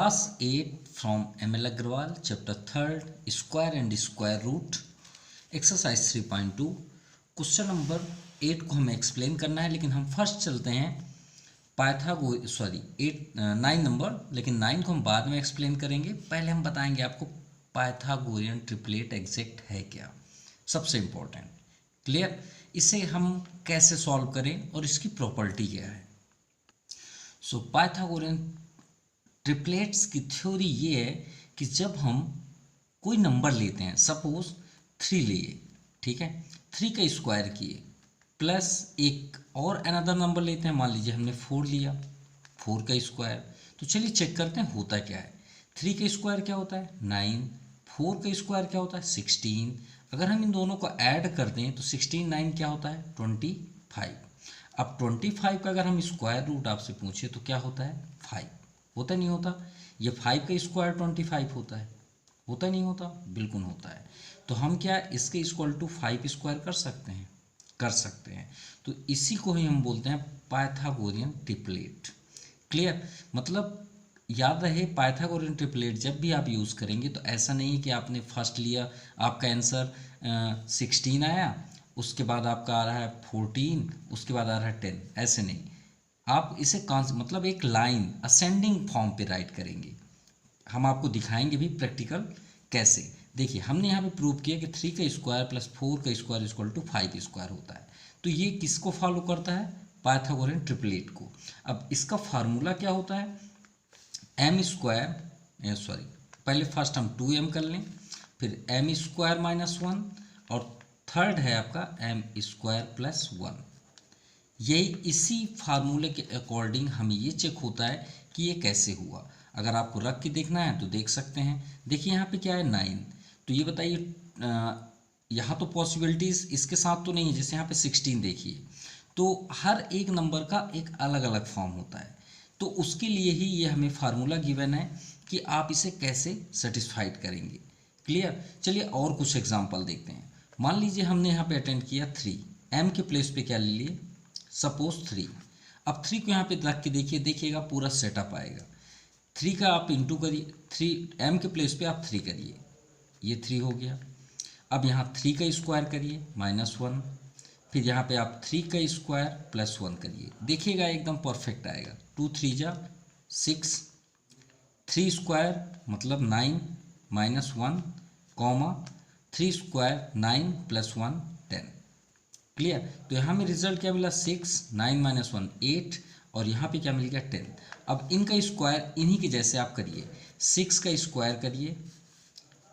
Class 8 from ML Agrawal, Chapter 3rd, Square and Square Root, Exercise 3.2. Question number 8 को हमें explain करना है, लेकिन हम फर्स्ट चलते हैं 9 नंबर, लेकिन 9 को हम बाद में एक्सप्लेन करेंगे। पहले हम बताएंगे आपको पाइथागोरियन ट्रिपलेट एग्जैक्ट है क्या, सबसे इम्पोर्टेंट। क्लियर? इसे हम कैसे सॉल्व करें और इसकी प्रॉपर्टी क्या है। सो पाइथागोरियन ट्रिपलेट्स की थ्योरी ये है कि जब हम कोई नंबर लेते हैं, सपोज 3 लिए, ठीक है, 3 का स्क्वायर किए प्लस एक और अनदर नंबर लेते हैं, मान लीजिए हमने 4 लिया, 4 का स्क्वायर। तो चलिए चेक करते हैं होता क्या है। 3 का स्क्वायर क्या होता है 9, 4 का स्क्वायर क्या होता है 16। अगर हम इन दोनों को ऐड कर दें तो 16 9 क्या होता है 25। अब 25 का अगर हम स्क्वायर रूट आपसे पूछे तो क्या होता है 5। होता नहीं होता? ये 5 का स्क्वायर 25 होता है, होता नहीं होता? बिल्कुल होता है। तो हम क्या इसके इक्वल टू 5 स्क्वायर कर सकते हैं, कर सकते हैं। तो इसी को ही हम बोलते हैं पाइथागोरियन ट्रिपलेट। क्लियर? मतलब याद रहे पाइथागोरियन ट्रिपलेट जब भी आप यूज़ करेंगे तो ऐसा नहीं है कि आपने फर्स्ट लिया, आपका आंसर 16 आया, उसके बाद आपका आ रहा है 14, उसके बाद आ रहा है 10, ऐसे नहीं। आप इसे मतलब एक लाइन असेंडिंग फॉर्म पे राइट करेंगे। हम आपको दिखाएंगे भी प्रैक्टिकल कैसे। देखिए हमने यहाँ पे प्रूव किया कि 3 का स्क्वायर प्लस 4 का स्क्वायर इक्वल टू 5 स्क्वायर होता है। तो ये किसको फॉलो करता है? पाइथागोरियन ट्रिपलेट को। अब इसका फार्मूला क्या होता है? एम स्क्वायर, सॉरी पहले फर्स्ट हम 2m कर लें, फिर एम स्क्वायर माइनस 1, और थर्ड है आपका एम स्क्वायर प्लस 1। यही इसी फार्मूले के अकॉर्डिंग हमें ये चेक होता है कि ये कैसे हुआ। अगर आपको रख के देखना है तो देख सकते हैं। देखिए यहाँ पे क्या है 9, तो ये बताइए यहाँ तो पॉसिबिलिटीज़ इसके साथ तो नहीं है, जैसे यहाँ पे 16 देखिए, तो हर एक नंबर का एक अलग अलग फॉर्म होता है। तो उसके लिए ही ये हमें फार्मूला गिवन है कि आप इसे कैसे सेटिस्फाइड करेंगे। क्लियर? चलिए और कुछ एग्जाम्पल देखते हैं। मान लीजिए हमने यहाँ पे अटेंड किया 3, एम के प्लेस पे क्या ले लिए सपोज 3। अब 3 को यहाँ पे रख के देखिए, देखिएगा पूरा सेटअप आएगा। 3 का आप इंटू करिए, 3 एम के प्लेस पे आप 3 करिए, ये 3 हो गया। अब यहाँ 3 का स्क्वायर करिए -1, फिर यहाँ पे आप 3 का स्क्वायर प्लस 1 करिए, देखिएगा एकदम परफेक्ट आएगा। 2 3 जा 6, 3 स्क्वायर मतलब 9 -1 कॉमा 3 स्क्वायर 9 प्लस 1 10। क्लियर? तो यहाँ में रिजल्ट क्या मिला 6, 9 माइनस 1 8, और यहाँ पे क्या मिल गया 10। अब इनका स्क्वायर इन्हीं के जैसे आप करिए, 6 का स्क्वायर करिए,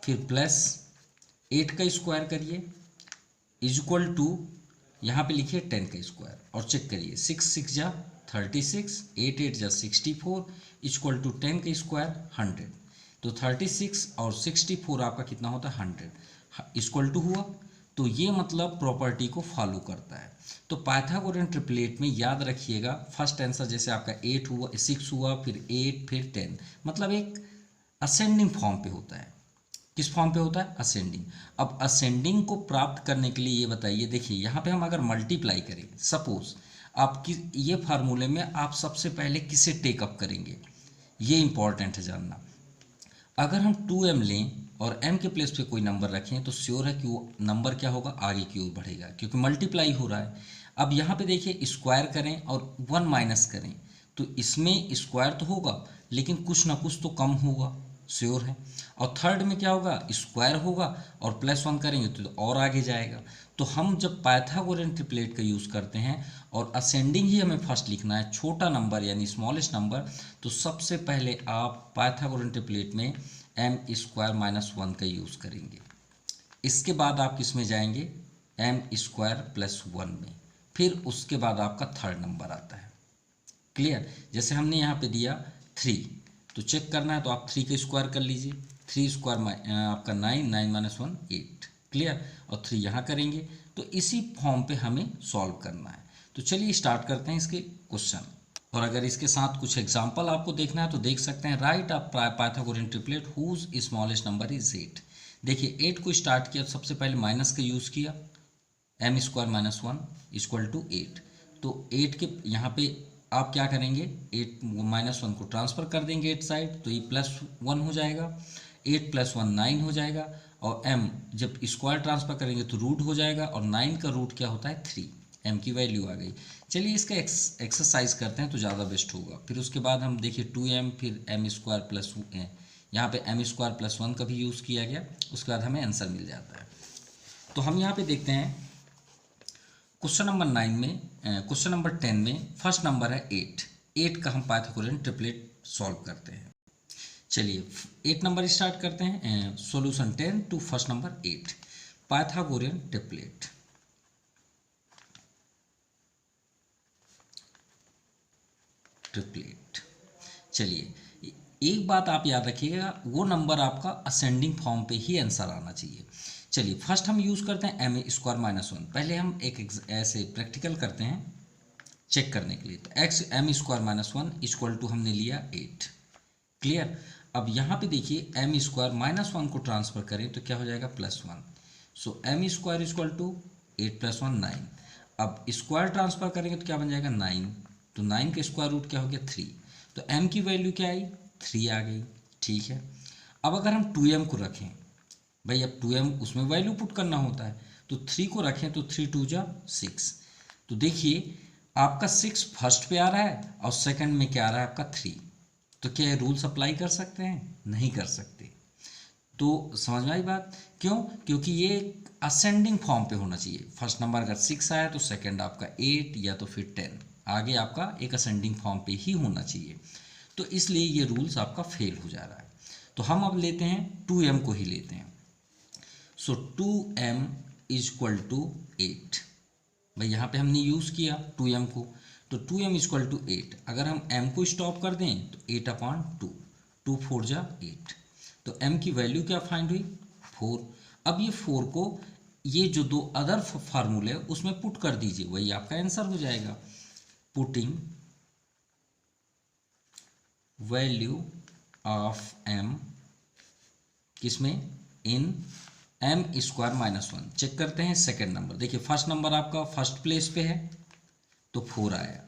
फिर प्लस 8 का स्क्वायर करिए, इज इक्वल टू यहाँ पे लिखिए 10 का स्क्वायर, और चेक करिए 6 6 जा 36, 8 8 जा 64, इक्वल टू 10 का स्क्वायर 100। तो 36 और 64 आपका कितना होता है 100, इक्वल टू हुआ। तो ये मतलब प्रॉपर्टी को फॉलो करता है। तो पाइथागोरियन ट्रिपलेट में याद रखिएगा फर्स्ट आंसर जैसे आपका 8 हुआ, 6 हुआ, फिर 8, फिर 10, मतलब एक असेंडिंग फॉर्म पे होता है। किस फॉर्म पे होता है? असेंडिंग। अब असेंडिंग को प्राप्त करने के लिए ये बताइए, देखिए यहाँ पे हम अगर मल्टीप्लाई करें, सपोज आपकी ये फार्मूले में आप सबसे पहले किसे टेकअप करेंगे, ये इंपॉर्टेंट है जानना। अगर हम 2m लें और m के प्लेस पे कोई नंबर रखें तो श्योर है कि वो नंबर क्या होगा, आगे की ओर बढ़ेगा, क्योंकि मल्टीप्लाई हो रहा है। अब यहाँ पे देखिए स्क्वायर करें और 1 माइनस करें तो इसमें स्क्वायर तो होगा लेकिन कुछ ना कुछ तो कम होगा, श्योर है। और थर्ड में क्या होगा, स्क्वायर होगा और +1 करेंगे तो और आगे जाएगा। तो हम जब पाइथागोरियन ट्रिपलेट का यूज़ करते हैं और असेंडिंग ही हमें फर्स्ट लिखना है, छोटा नंबर यानी स्मॉलेस्ट नंबर, तो सबसे पहले आप पाइथागोरियन ट्रिपलेट में एम स्क्वायर माइनस 1 का यूज़ करेंगे। इसके बाद आप किस में जाएंगे, एम स्क्वायर प्लस 1 में, फिर उसके बाद आपका थर्ड नंबर आता है। क्लियर? जैसे हमने यहाँ पे दिया 3, तो चेक करना है तो आप 3 का स्क्वायर कर लीजिए, 3 स्क्वायर आपका 9, 9 माइनस 1 8। क्लियर? और 3 यहाँ करेंगे, तो इसी फॉर्म पे हमें सॉल्व करना है। तो चलिए स्टार्ट करते हैं इसके क्वेश्चन। और अगर इसके साथ कुछ एग्जाम्पल आपको देखना है तो देख सकते हैं। Write a Pythagorean triplet whose smallest number is 8। देखिए 8 को स्टार्ट किया, सबसे पहले माइनस का यूज़ किया, M square minus 1 equal to 8। तो 8 के यहाँ पे आप क्या करेंगे, 8 -1 को ट्रांसफ़र कर देंगे 8 साइड, तो ये +1 हो जाएगा, 8 + 1 9 हो जाएगा, और m जब स्क्वायर ट्रांसफ़र करेंगे तो रूट हो जाएगा, और 9 का रूट क्या होता है 3, m की वैल्यू आ गई। चलिए इसका एक्सरसाइज करते हैं तो ज़्यादा बेस्ट होगा। फिर उसके बाद हम देखिए 2m, फिर m² यहाँ पे m² + 1 का भी यूज़ किया गया, उसके बाद हमें आंसर मिल जाता है। तो हम यहाँ पे देखते हैं क्वेश्चन नंबर 9 में, क्वेश्चन नंबर 10 में फर्स्ट नंबर है 8 का हम पाइथागोरियन ट्रिपलेट सॉल्व करते हैं। चलिए 8 नंबर स्टार्ट करते हैं। Solution 10 to first number 8 Pythagorean triplet. चलिए एक बात आप याद रखिएगा, वो नंबर आपका असेंडिंग फॉर्म पे ही आंसर आना चाहिए। चलिए फर्स्ट हम यूज़ करते हैं m² - 1। पहले हम एक ऐसे प्रैक्टिकल करते हैं चेक करने के लिए। तो m² - 1 = हमने लिया 8। क्लियर। अब यहाँ पे देखिए m² - 1 को ट्रांसफ़र करें तो क्या हो जाएगा +1। सो m² = 8 + 1 9। अब स्क्वायर ट्रांसफ़र करेंगे तो क्या बन जाएगा 9, तो 9 का स्क्वायर रूट क्या हो गया 3, तो m की वैल्यू क्या आई 3 आ गई। ठीक है। अब अगर हम 2m को रखें, भाई अब 2m उसमें वैल्यू पुट करना होता है, तो 3 को रखें तो 3 2 जा 6। तो देखिए आपका 6 फर्स्ट पे आ रहा है और सेकंड में क्या आ रहा है आपका 3। तो क्या ये रूल्स अप्लाई कर सकते हैं? नहीं कर सकते। तो समझ में आई बात? क्यों? क्योंकि ये असेंडिंग फॉर्म पे होना चाहिए। फर्स्ट नंबर अगर 6 आया तो सेकंड आपका 8 या तो फिर 10, आगे आपका एक असेंडिंग फॉर्म पे ही होना चाहिए। तो इसलिए ये रूल्स आपका फेल हो जा रहा है। तो हम अब लेते हैं 2m को ही लेते हैं। सो 2m = 8। भाई यहाँ पे हमने यूज़ किया 2m को, तो 2m = 8। अगर हम m को स्टॉप कर दें तो 8/2, 2 4 जा 8। तो m की वैल्यू क्या फाइंड हुई 4। अब ये 4 को ये जो दो अदर फार्मूले है उसमें पुट कर दीजिए, वही आपका आंसर हो जाएगा। पुटिंग वैल्यू ऑफ m किसमें, इन m² - 1। चेक करते हैं सेकेंड नंबर। देखिए फर्स्ट नंबर आपका फर्स्ट प्लेस पे है तो 4 आया,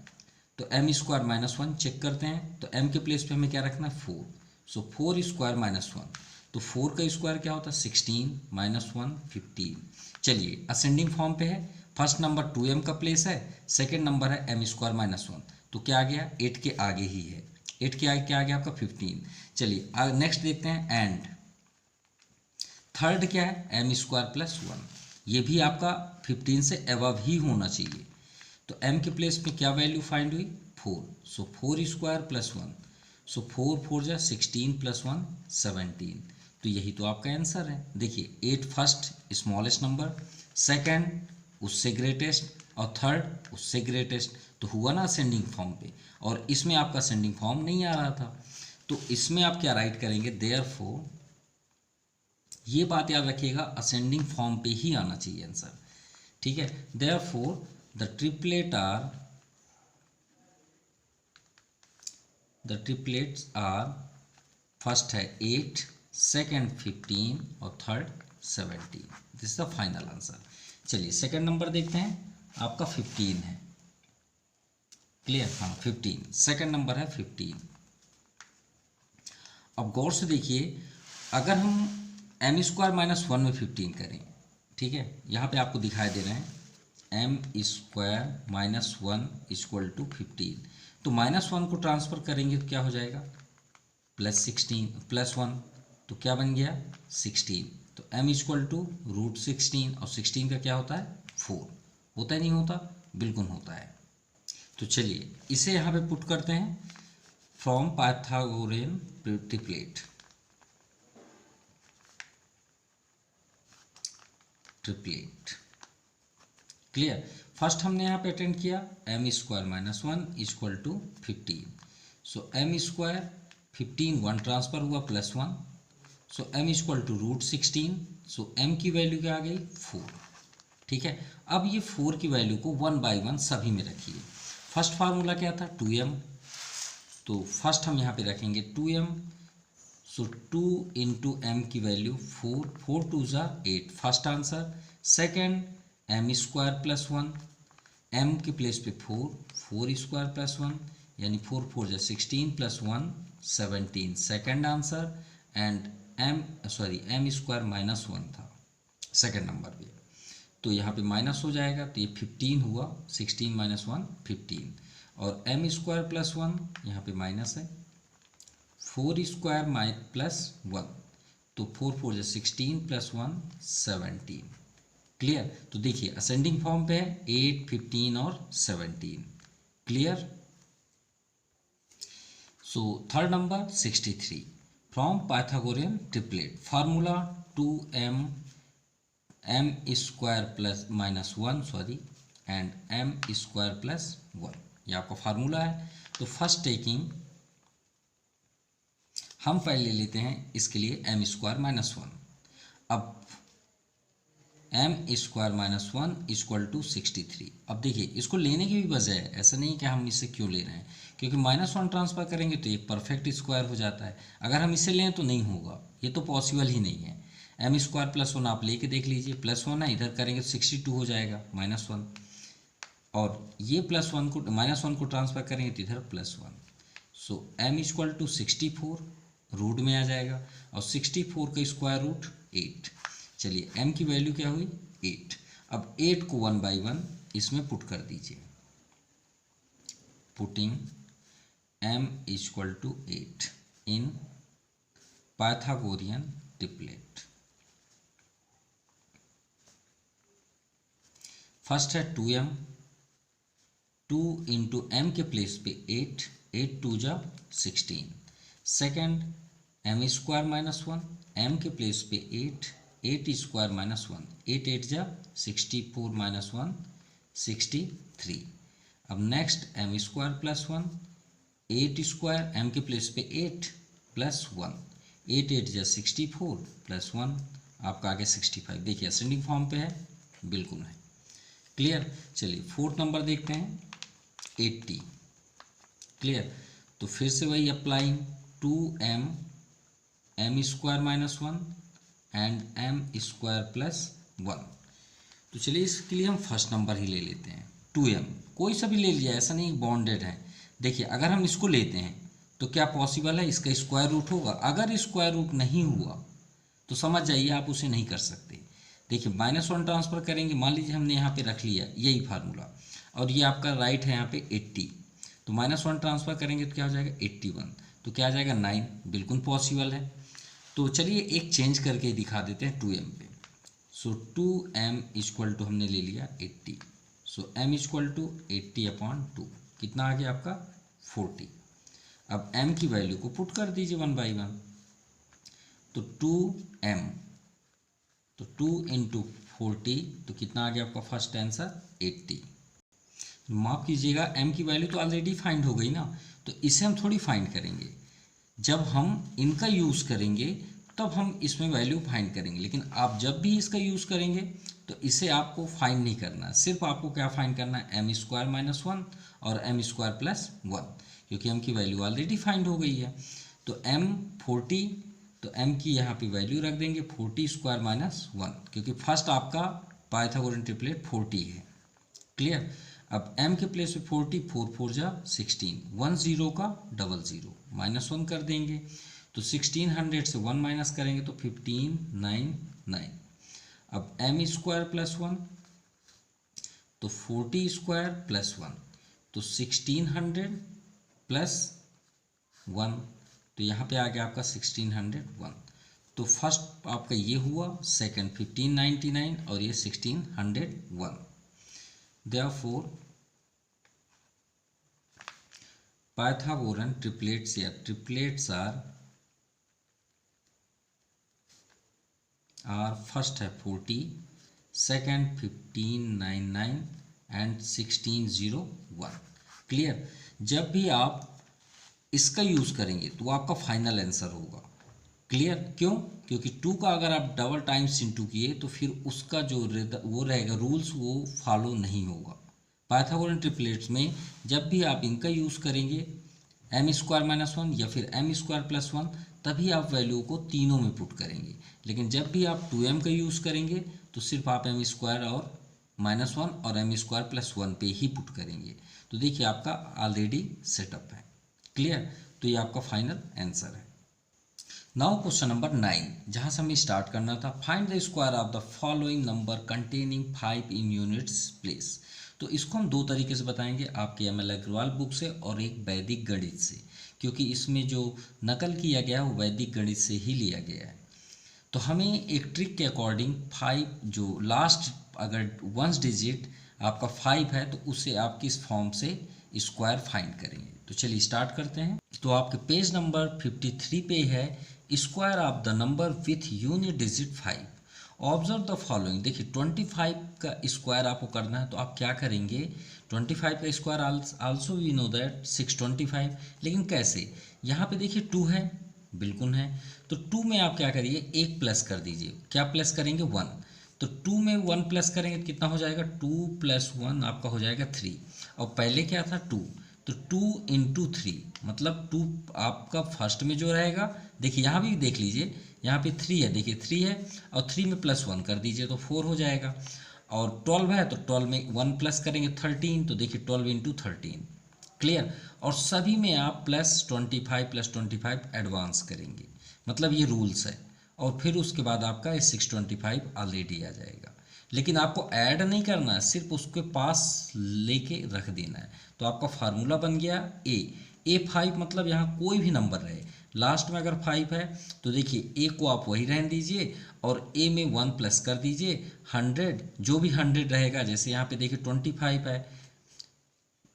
तो m² - 1 चेक करते हैं, तो m के प्लेस पे हमें क्या रखना है 4। सो 4² - 1, तो 4 का स्क्वायर क्या होता है 16 - 1 15। चलिए असेंडिंग फॉर्म पे है, फर्स्ट नंबर 2m का प्लेस है, सेकेंड नंबर है m² - 1, तो क्या आ गया 8 के आगे ही है, 8 के आगे क्या आ गया आपका 15। चलिए नेक्स्ट देखते हैं एंड थर्ड क्या है m² + 1, ये भी आपका 15 से अबव ही होना चाहिए। तो m के प्लेस पे क्या वैल्यू फाइंड हुई 4। सो 4² + 1, सो 4 4 जा 16 + 1 17। तो यही तो आपका आंसर है। देखिए 8 फर्स्ट स्मॉलेस्ट नंबर, सेकंड उससे ग्रेटेस्ट और थर्ड उससे ग्रेटेस्ट, तो हुआ ना असेंडिंग फॉर्म पे। और इसमें आपका असेंडिंग फॉर्म नहीं आ रहा था, तो इसमें आप क्या राइट करेंगे देयरफॉर, ये बात याद रखिएगा असेंडिंग फॉर्म पे ही आना चाहिए आंसर। ठीक है। Therefore the triplets are first है 8, सेकंड 15 और third 17। This is the final answer. चलिए सेकंड नंबर देखते हैं, आपका 15 है। क्लियर? हाँ 15 सेकंड नंबर है 15। अब गौर से देखिए, अगर हम m² - 1 में 15 करें, ठीक है, यहाँ पे आपको दिखाई दे रहे हैं m² - 1 = 15, तो -1 को ट्रांसफ़र करेंगे तो क्या हो जाएगा +16 +1, तो क्या बन गया 16। तो m = √16, और 16 का क्या होता है 4, होता है नहीं होता? बिल्कुल होता है। तो चलिए इसे यहाँ पे पुट करते हैं from Pythagorean triplet. Clear? First हमने यहाँ पे अटेंड किया m² - 1 = 15। सो m², 15 1 ट्रांसफ़र हुआ +1, सो m = √16, सो m की वैल्यू क्या आ गई 4। ठीक है। अब ये 4 की वैल्यू को 1 बाई 1 सभी में रखिए। फर्स्ट फार्मूला क्या था 2m, तो फर्स्ट हम यहाँ पे रखेंगे 2m, सो 2 × m की वैल्यू 4, 4 2 जा 8 first answer. Second m² + 1, m के प्लेस पे 4, 4² + 1, यानी 4 4 जा 16 plus 1 17 second answer. And M square minus 1 था सेकेंड नंबर पे, तो यहाँ पे माइनस हो जाएगा, तो ये 15 हुआ, 16 माइनस 1 15। और एम स्क्वायर प्लस 1 यहाँ पे माइनस है, 4 स्क्वायर प्लस 1, तो 4 4 जा 16 प्लस 1 17। क्लियर। तो देखिए असेंडिंग फॉर्म पे है 8 15 और 17। Clear. So third number 63 from Pythagorean triplet formula 2m m square plus minus 1 sorry and m square plus 1, ये आपका फार्मूला है। तो फर्स्ट टेकिंग हम पहले ले लेते हैं इसके लिए m स्क्वायर माइनस 1। अब m square minus 1 equal to 63। अब देखिए इसको लेने की भी वजह है, ऐसा नहीं कि हम इसे क्यों ले रहे हैं, क्योंकि -1 ट्रांसफर करेंगे तो ये परफेक्ट स्क्वायर हो जाता है। अगर हम इसे लें तो नहीं होगा, ये तो पॉसिबल ही नहीं है। m स्क्वायर प्लस 1 आप लेके देख लीजिए, +1 है, इधर करेंगे तो 62 हो जाएगा -1, और ये +1 को -1 को ट्रांसफर करेंगे तो इधर +1। सो m इक्वल टू 64 रूट में आ जाएगा, और 64 का स्क्वायर रूट 8। चलिए m की वैल्यू क्या हुई 8। अब 8 को 1 बाई 1 इसमें पुट कर दीजिए, putting m equal to 8 in Pythagorean triplet. First है 2m, 2 इंटू एम के प्लेस पे 8, 8 2 जा 16। Second m square minus 1, m के प्लेस पे 8, 8 स्क्वायर माइनस 1, 8 8 जा 64 माइनस 1 63। अब next m square plus 1, 8 square m के प्लेस पे 8 प्लस 1, 8 8 जा 64 प्लस 1 आपका आगे 65। देखिए असेंडिंग फॉर्म पे है, बिल्कुल है। क्लियर। चलिए फोर्थ नंबर देखते हैं 80। क्लियर। तो फिर से वही applying 2m m square minus 1 and m square plus 1। तो चलिए इसके लिए हम फर्स्ट नंबर ही ले लेते हैं 2m, कोई सा भी ले लिया, ऐसा नहीं बॉन्डेड है। देखिए अगर हम इसको लेते हैं तो क्या पॉसिबल है इसका स्क्वायर रूट होगा? अगर स्क्वायर रूट नहीं हुआ तो समझ जाइए आप उसे नहीं कर सकते। देखिए -1 ट्रांसफर करेंगे, मान लीजिए हमने यहाँ पे रख लिया यही फार्मूला, और ये आपका राइट है यहाँ पे 80, तो -1 ट्रांसफर करेंगे तो क्या हो जाएगा 81, तो क्या आ जाएगा 9, बिल्कुल पॉसिबल है। तो चलिए एक चेंज करके दिखा देते हैं 2m पे। सो 2m इक्वल टू हमने ले लिया 80, सो m इक्वल टू 80/2 कितना आ गया आपका 40। अब m की वैल्यू को पुट कर दीजिए 1 बाई 1, तो 2m, तो 2 इंटू 40 तो कितना आ गया आपका फर्स्ट आंसर 80। माफ़ कीजिएगा m की वैल्यू तो ऑलरेडी फाइंड हो गई ना, तो इसे हम थोड़ी फाइंड करेंगे, जब हम इनका यूज़ करेंगे तब हम इसमें वैल्यू फाइंड करेंगे। लेकिन आप जब भी इसका यूज़ करेंगे तो इसे आपको फाइंड नहीं करना है, सिर्फ आपको क्या फाइंड करना है m स्क्वायर माइनस 1 और m स्क्वायर प्लस 1, क्योंकि m की वैल्यू ऑलरेडी फाइंड हो गई है। तो m 40, तो m की यहाँ पे वैल्यू रख देंगे 40 स्क्वायर माइनस 1, क्योंकि फर्स्ट आपका पाइथागोरियन ट्रिपलेट 40 है। क्लियर। अब m के प्लेस पे 40, 4 4 जा 16, 1 0 का 00 -1 कर देंगे, तो 1600 से 1 माइनस करेंगे तो 1599। अब m स्क्वायर प्लस 1, तो 40 स्क्वायर प्लस 1, तो 1600 प्लस 1, तो यहाँ पे आ गया आपका 1601। तो फर्स्ट आपका ये हुआ, सेकंड 1599 और ये 1601। Therefore, Pythagorean triplets या triplets are first है 40, second 1599 and 1601। क्लियर। जब भी आप इसका यूज़ करेंगे तो आपका फाइनल आंसर होगा। क्लियर। क्यों? क्योंकि 2 का अगर आप डबल टाइम्स इंटू किए तो फिर उसका जो वो रहेगा रूल्स वो फॉलो नहीं होगा। पाइथागोरियन ट्रिपलेट्स में जब भी आप इनका यूज़ करेंगे m स्क्वायर माइनस 1 या फिर m स्क्वायर प्लस 1, तभी आप वैल्यू को तीनों में पुट करेंगे। लेकिन जब भी आप 2m का यूज़ करेंगे तो सिर्फ आप m स्क्वायर और -1 और m स्क्वायर प्लस 1 पे ही पुट करेंगे। तो देखिए आपका ऑलरेडी सेटअप है। क्लियर? तो ये आपका फाइनल आंसर है। नाउ क्वेश्चन नंबर 9, जहाँ से हमें स्टार्ट करना था, find the square of the following number containing 5 in units place. तो इसको हम दो तरीके से बताएंगे, आपके एम.एल. अग्रवाल बुक से और एक वैदिक गणित से, क्योंकि इसमें जो नकल किया गया है वो वैदिक गणित से ही लिया गया है। तो हमें एक ट्रिक के अकॉर्डिंग 5 जो लास्ट अगर वंस डिजिट आपका 5 है तो उसे आप किस फॉर्म से स्क्वायर फाइंड करेंगे। तो चलिए स्टार्ट करते हैं। तो आपके पेज नंबर 53 पे है square of the number with unit digit 5। Observe the following. देखिए 25 का स्क्वायर आपको करना है, तो आप क्या करेंगे, 25 का square also we know that 625, लेकिन कैसे। यहाँ पे देखिए 2 है, बिल्कुल है, तो 2 में आप क्या करिए, एक प्लस कर दीजिए। क्या प्लस करेंगे, 1। तो 2 में 1 प्लस करेंगे तो कितना हो जाएगा, 2 + 1 आपका हो जाएगा 3। और पहले क्या था 2, तो 2 × 3 मतलब 2 आपका फर्स्ट में जो रहेगा, देखिए यहाँ भी देख लीजिए, यहाँ पे 3 है, देखिए 3 है और 3 में +1 कर दीजिए तो 4 हो जाएगा। और 12 है तो 12 में 1 प्लस करेंगे 13, तो देखिए 12 × 13। क्लियर? और सभी में आप +25 एडवांस करेंगे, मतलब ये रूल्स है। और फिर उसके बाद आपका 625 ऑलरेडी आ जाएगा, लेकिन आपको ऐड नहीं करना है, सिर्फ उसके पास लेके रख देना है। तो आपका फार्मूला बन गया A5, मतलब यहाँ कोई भी नंबर रहे, लास्ट में अगर 5 है तो देखिए A को आप वही रहने दीजिए और A में 1 प्लस कर दीजिए, 100 जो भी 100 रहेगा, जैसे यहाँ पे देखिए 25 है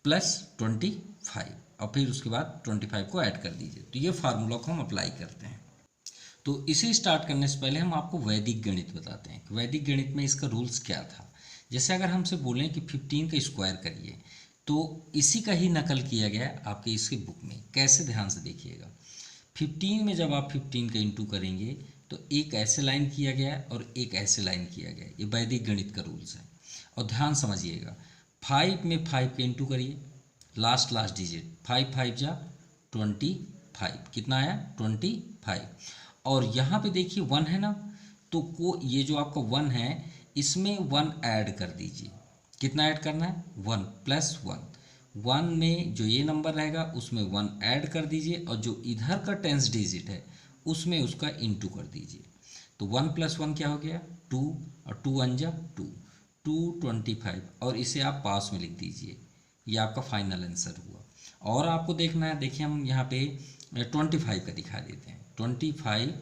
+25 और फिर उसके बाद 25 को ऐड कर दीजिए। तो ये फार्मूला को हम अप्लाई करते हैं। तो इसे स्टार्ट करने से पहले हम आपको वैदिक गणित बताते हैं कि वैदिक गणित में इसका रूल्स क्या था। जैसे अगर हमसे बोलें कि 15 का स्क्वायर करिए, तो इसी का ही नकल किया गया है आपके इसके बुक में। कैसे, ध्यान से देखिएगा। 15 में जब आप 15 का इंटू करेंगे तो एक ऐसे लाइन किया गया है और एक ऐसे लाइन किया गया है, ये वैदिक गणित का रूल्स है। और ध्यान समझिएगा, 5 में 5 का इंटू करिए, लास्ट डिजिट 5 5 जा 25, कितना आया 25। और यहाँ पे देखिए 1 है ना, तो ये जो आपका 1 है इसमें 1 ऐड कर दीजिए। कितना ऐड करना है, 1 + 1। 1 में जो ये नंबर रहेगा उसमें 1 ऐड कर दीजिए और जो इधर का 10th डिजिट है उसमें उसका इंटू कर दीजिए। तो 1 + 1 क्या हो गया, 2 और 2 1 जा 2, 225 और इसे आप पास में लिख दीजिए। ये आपका फाइनल आंसर हुआ। और आपको देखना है, देखिए हम यहाँ पे 25 का दिखा देते हैं, 25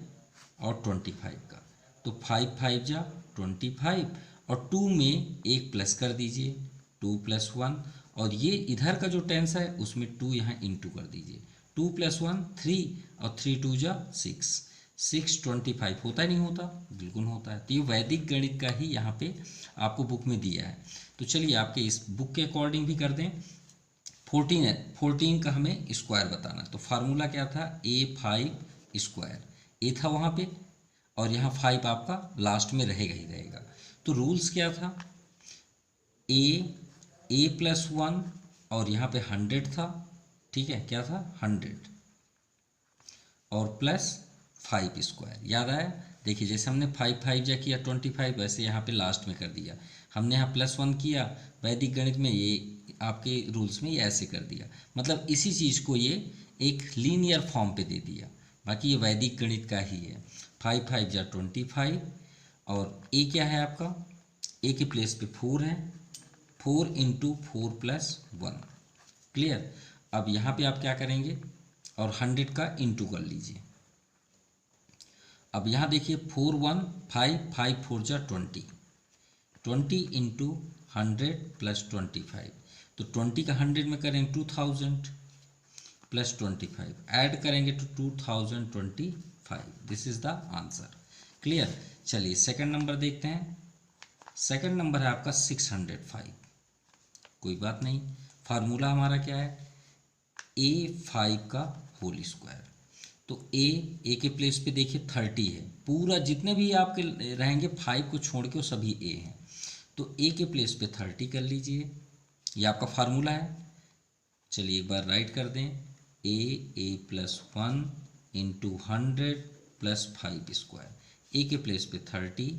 और 25 का। तो 5 5 जा 25 और 2 में एक प्लस कर दीजिए, 2 + 1 और ये इधर का जो टेंस है उसमें 2 यहाँ इंटू कर दीजिए, 2 + 1 3 और 3 2 जा 6, 625 होता ही नहीं होता, बिल्कुल होता है। तो ये वैदिक गणित का ही यहाँ पे आपको बुक में दिया है। तो चलिए आपके इस बुक के अकॉर्डिंग भी कर दें। 14 है, 14 का हमें स्क्वायर बताना। तो फार्मूला क्या था, A5 स्क्वायर, ए था वहाँ पे और यहाँ 5 आपका लास्ट में रहेगा ही रहेगा। तो रूल्स क्या था, A + 1 और यहाँ पे 100 था, ठीक है, क्या था 100 और +5 स्क्वायर, याद आया। देखिए जैसे हमने 5 5 जा किया 25, वैसे यहाँ पे लास्ट में कर दिया हमने, यहाँ +1 किया। वैदिक गणित में ये आपके रूल्स में ये ऐसे कर दिया, मतलब इसी चीज़ को ये एक लीनियर फॉर्म पे दे दिया। बाकी ये वैदिक गणित का ही है। 5 5 जा 25 और ए क्या है आपका, ए के प्लेस पे 4 है, 4 × 4 + 1। क्लियर? अब यहाँ पे आप क्या करेंगे और 100 का इंटू कर लीजिए। अब यहाँ देखिए 4 1 5 5 4 जा 20, 20 × 100 + 25। तो 20 का 100 में करेंगे 2000 + 25 ऐड करेंगे तो 2025। This is the answer. Clear? चलिए सेकंड नंबर देखते हैं। सेकंड नंबर है आपका 605। कोई बात नहीं, फार्मूला हमारा क्या है, A5 का होल स्क्वायर। तो ए के प्लेस पे देखिए 30 है, पूरा जितने भी आपके रहेंगे 5 को छोड़ के वो सभी ए हैं। तो ए के प्लेस पे 30 कर लीजिए, ये आपका फार्मूला है। चलिए एक बार राइट कर दें, A + 1 × 100 + 5 स्क्वायर। ए के प्लेस पे 30,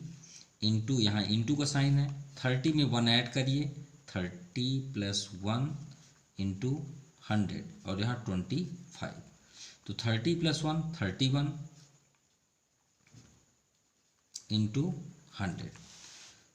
इंटू, यहाँ इंटू का साइन है, 30 में 1 ऐड करिए, 30 + 1 इंटू 100 और यहाँ 25, तो 30 + 1 31 इंटू 100।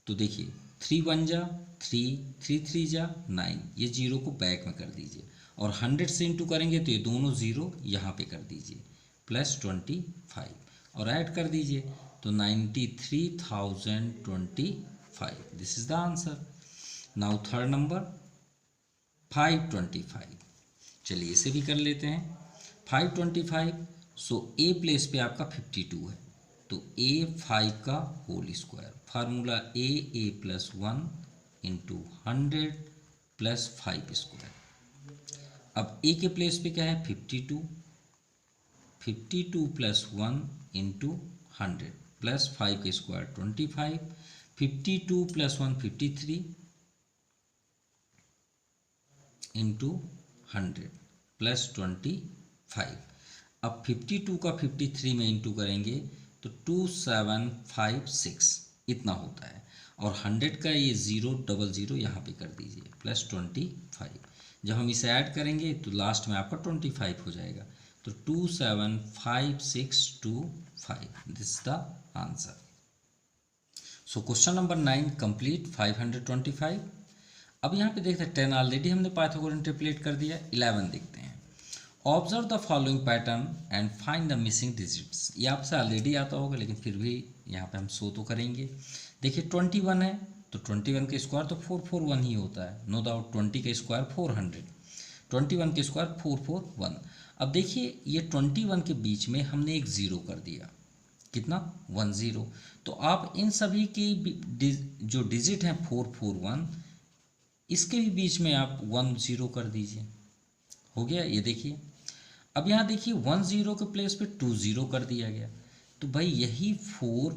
तो देखिए 3 1 जा 3, 3 3 जा 9, ये जीरो को बैक में कर दीजिए और 100 से इंटू करेंगे तो ये दोनों ज़ीरो यहाँ पे कर दीजिए, +25 और ऐड कर दीजिए तो 93,025, this is the answer. Now third number 525, चलिए इसे भी कर लेते हैं। 525, सो ए प्लेस पे आपका 52 है, तो A5 का whole square, formula A + 1 into 100 + 5 स्क्वायर। अब A के प्लेस पे क्या है 52, 52 + 1 इंटू 100 + 5 के स्क्वायर 25, 52 + 1 53 इंटू 100 + 25। अब 52 का 53 में इंटू करेंगे तो 2756 इतना होता है, और 100 का ये 000 यहाँ पे कर दीजिए +25। जब हम इसे ऐड करेंगे तो लास्ट में आपका 25 हो जाएगा, तो 275625, this the answer. So question number 9 complete 525। अब यहाँ पे देखते हैं 10 ऑलरेडी हमने पाइथागोरन ट्रिपलेट कर दिया, 11 देखते हैं। Observe the following pattern and find the missing digits. ये आपसे ऑलरेडी आता होगा लेकिन फिर भी यहाँ पे हम शो तो करेंगे। देखिए 21 है तो 21 का स्क्वायर तो 441 ही होता है, नो डाउट। 20 का स्क्वायर 400, 21 के स्क्वायर 441। अब देखिए ये 21 के बीच में हमने एक ज़ीरो कर दिया, कितना 10। तो आप इन सभी की जो डिजिट हैं 441, इसके भी बीच में आप 10 कर दीजिए, हो गया। ये देखिए अब यहाँ देखिए 10 के प्लेस पे 20 कर दिया गया, तो भाई यही 4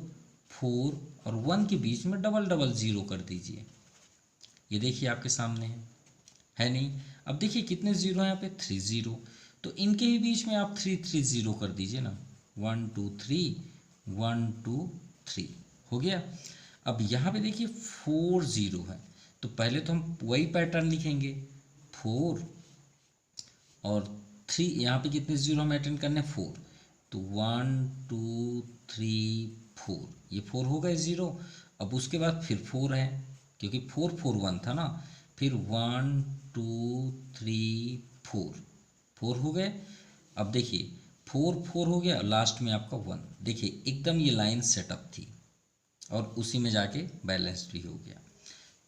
4 और 1 के बीच में डबल डबल ज़ीरो कर दीजिए। ये देखिए आपके सामने है नहीं। अब देखिए कितने ज़ीरो हैं यहाँ पे 30, तो इनके ही बीच में आप 3 3 0 कर दीजिए ना, 1 2 3 1 2 3, हो गया। अब यहाँ पे देखिए 4 0 है, तो पहले तो हम वही पैटर्न लिखेंगे 4 और 3, यहाँ पे कितने ज़ीरो हम अटेंड करने 4, तो 1 2 3 4, ये 4 हो गए ज़ीरो। अब उसके बाद फिर 4 है क्योंकि 4 4 1 था ना, फिर 1 2 3 4, 4 हो गए। अब देखिए 4 4 हो गया, लास्ट में आपका 1। देखिए एकदम ये लाइन सेटअप थी और उसी में जाके बैलेंस भी हो गया,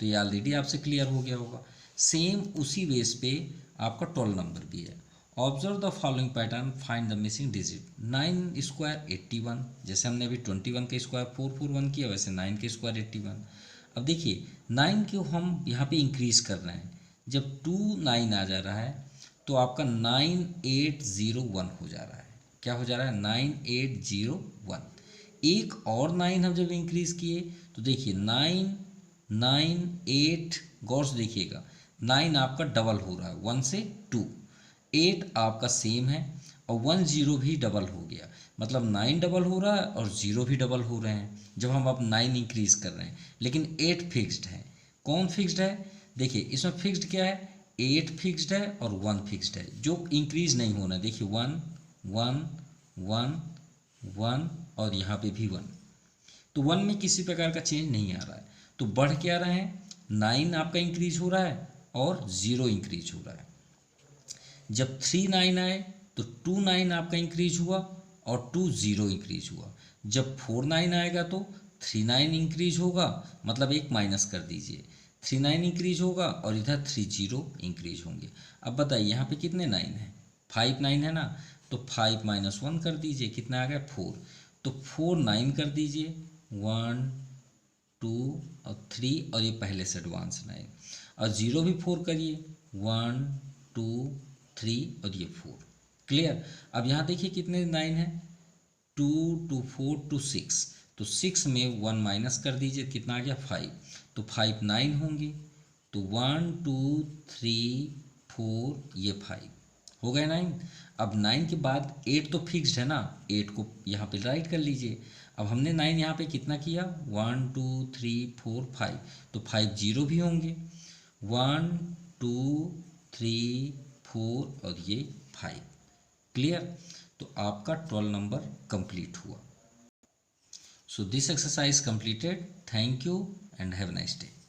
तो ये ऑलरेडी आपसे क्लियर हो गया होगा। सेम उसी बेस पे आपका 12 नंबर भी है। Observe the following pattern, find the missing digit. 9 square 81, जैसे हमने अभी 21 का स्क्वायर 441 किया, वैसे 9 के स्क्वायर 81। अब देखिए 9 को हम यहाँ पे इंक्रीज कर रहे हैं, जब 2 9 आ जा रहा है तो आपका 9801 हो जा रहा है। क्या हो जा रहा है 9801। एक और 9 हम जब इंक्रीज किए तो देखिए 9 9 8, गौर से देखिएगा 9 आपका डबल हो रहा है 1 से 2, 8 आपका सेम है और 1 0 भी डबल हो गया, मतलब 9 डबल हो रहा है और 0 भी डबल हो रहे हैं जब हम अब 9 इंक्रीज कर रहे हैं। लेकिन 8 फिक्स्ड है। कौन फिक्स्ड है? देखिए इसमें फिक्स्ड क्या है, 8 फिक्स्ड है और 1 फिक्स्ड है, जो इंक्रीज नहीं होना है। देखिए 1 1 1 1 और यहाँ पे भी 1, तो 1 में किसी प्रकार का चेंज नहीं आ रहा है, तो बढ़ क्या रहे हैं 9 आपका इंक्रीज हो रहा है और 0 इंक्रीज हो रहा है। जब 3 9 आए तो 2 9 आपका इंक्रीज हुआ और 2 0 इंक्रीज हुआ। जब 4 9 आएगा तो 3 9 इंक्रीज होगा, मतलब एक माइनस कर दीजिए, 3 9 इंक्रीज होगा और इधर 3 0 इंक्रीज होंगे। अब बताइए यहाँ पे कितने 9 हैं, 5 9 है ना, तो 5 - 1 कर दीजिए, कितना आ गया 4, तो 4 9 कर दीजिए, 1 2 और 3 और ये पहले से एडवांस 9, और 0 भी 4 करिए, 1 2 3 और ये 4, क्लियर। अब यहाँ देखिए कितने 9 हैं, 2 2 4 2 6, तो 6 में 1 माइनस कर दीजिए, कितना आ गया 5, तो 5 9 होंगे, तो 1 2 3 4 ये 5 हो गए 9। अब 9 के बाद 8 तो फिक्स्ड है ना, 8 को यहाँ पे राइट कर लीजिए। अब हमने 9 यहाँ पे कितना किया, 1 2 3 4 5, तो 5 जीरो भी होंगे, 1 2 3 4 और ये 5। क्लियर? तो आपका 12 नंबर कंप्लीट हुआ। So this exercise completed. Thank you and have nice day.